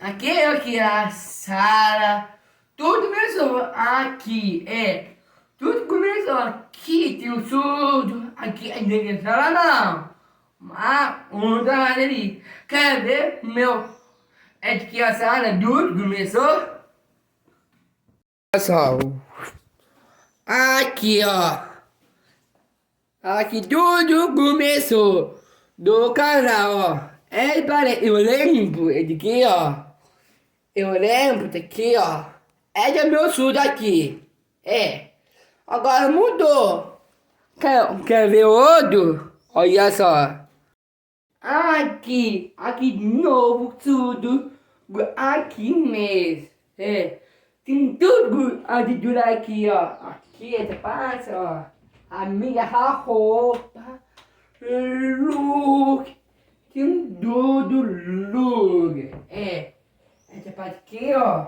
Aqui é a sala. Tudo começou aqui, Tudo começou aqui, tem um surdo. Aqui é ninguém fala não. Mas um trabalho ali. Quer ver meu? É de que a sala tudo começou? Pessoal, aqui ó. Aqui tudo começou do canal, ó. Eu lembro de aqui, ó. Eu lembro daqui, ó. É do meu sul daqui. Agora mudou. Quer ver outro? Olha só. Aqui de novo, tudo. Aqui mesmo. Tem tudo aqui, ó. Aqui, essa parte, ó. A minha roupa. Look. Tem tudo, look. Essa parte aqui, ó.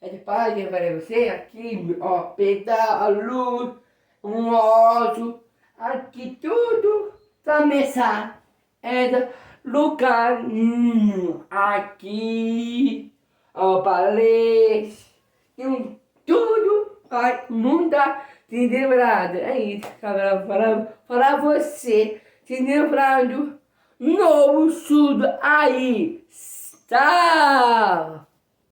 Essa parte para você aqui, ó. Pegar a luz, um osso. Aqui tudo pra começar. É lugar. Aqui, ó, palestra. Tem tudo vai mudar. Se lembrado. É isso, cara. Para você. Se lembrando. Novo surdo aí. Tchau.